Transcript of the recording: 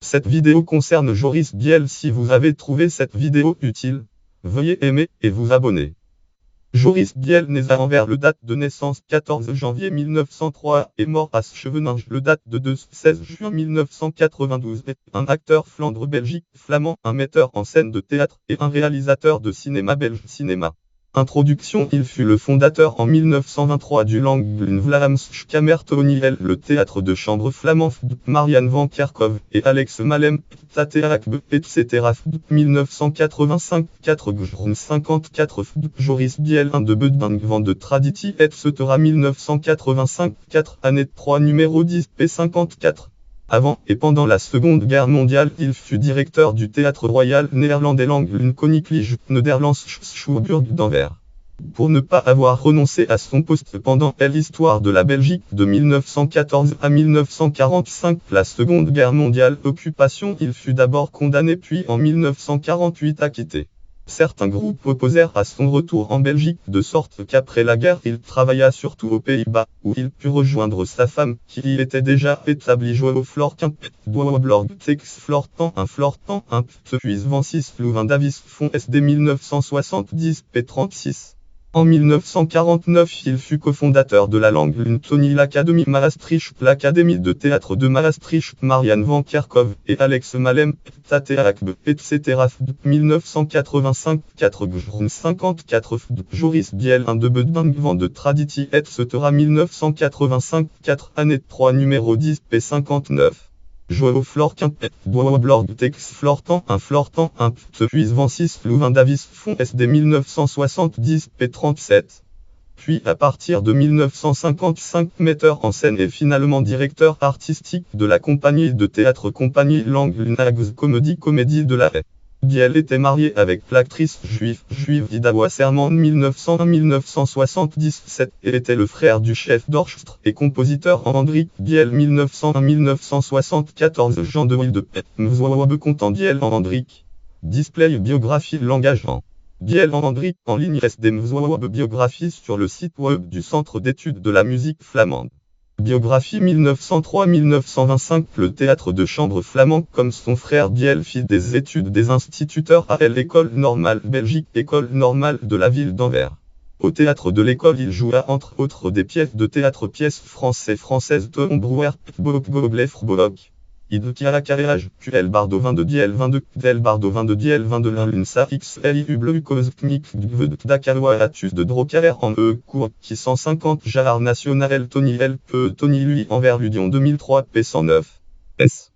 Cette vidéo concerne Joris Biel. Si vous avez trouvé cette vidéo utile, veuillez aimer et vous abonner. Joris Biel naît à Anvers, le date de naissance 14 janvier 1903 et mort à Scheveningen, le date de 16 juin 1992 est un acteur flandre belgique flamand, un metteur en scène de théâtre et un réalisateur de cinéma belge. Introduction. Il fut le fondateur en 1923 du Lange Vlaamse Kamertoneel, le théâtre de chambre flamand de Marian van Kerkhove et Alex Malem, Tateakbe, etc. 1985 4 Grum 54 Joris Biel 1 de Bedang van de Traditie, etc. 1985 4 année 3 numéro 10 P54. Avant et pendant la Seconde Guerre mondiale, il fut directeur du Théâtre Royal Néerlandais Lange Koninklijke Nederlandse Schouwburg d'Anvers. Pour ne pas avoir renoncé à son poste pendant l'histoire de la Belgique de 1914 à 1945, la Seconde Guerre mondiale occupation, il fut d'abord condamné puis en 1948 acquitté. Certains groupes opposèrent à son retour en Belgique, de sorte qu'après la guerre il travailla surtout aux Pays-Bas, où il put rejoindre sa femme, qui y était déjà établie. Joao Florquin, Boablorg, Tex Flortan, un puis Vencis Louvain Davis Fond SD 1970 P36. En 1949, il fut cofondateur de la Lange Toneel Academy Maastricht, l'académie de théâtre de Maastricht. Marian van Kerkhove et Alex Malem, Tateakbe, etc. 1985 4 Grum 54 Joris Biel 1 de Bedang van de Traditie, etc. 1985 4 année 3 numéro 10 P59. Joao Florquin, Boablorg, Tex Flortan, un puis Vencis Louvain Davis Fond SD 1970 P37. Puis à partir de 1955 metteur en scène et finalement directeur artistique de la compagnie de théâtre Compagnie Lange Comédie de la Haye. Biel était marié avec l'actrice juive Ida Wasserman 1901-1977 et était le frère du chef d'orchestre et compositeur Hendrik Biel 1901-1974. Jean de Wilde Mzwabe Contant Biel Hendrik. Display biographie l'engagement. Biel Hendrik en ligne SD Mzwabe biographie sur le site web du Centre d'études de la musique flamande. Biographie 1903-1925. Le théâtre de chambre flamand, comme son frère Biel, fit des études des instituteurs à l'École normale Belgique, école normale de la ville d'Anvers. Au théâtre de l'école, il joua entre autres des pièces de théâtre, pièces françaises Tom Brouwer, Boblef-Book. Id Kiara Carrérage, QL Bardo 22 Diel 22, Del Bardo 22 Diel 22 Lunsa XLI Bleu Cosmic Dakarwa Atus de Drocarer en cours qui 150 Jar National Tony L. Tony lui Envers Ludion 2003 P109 S.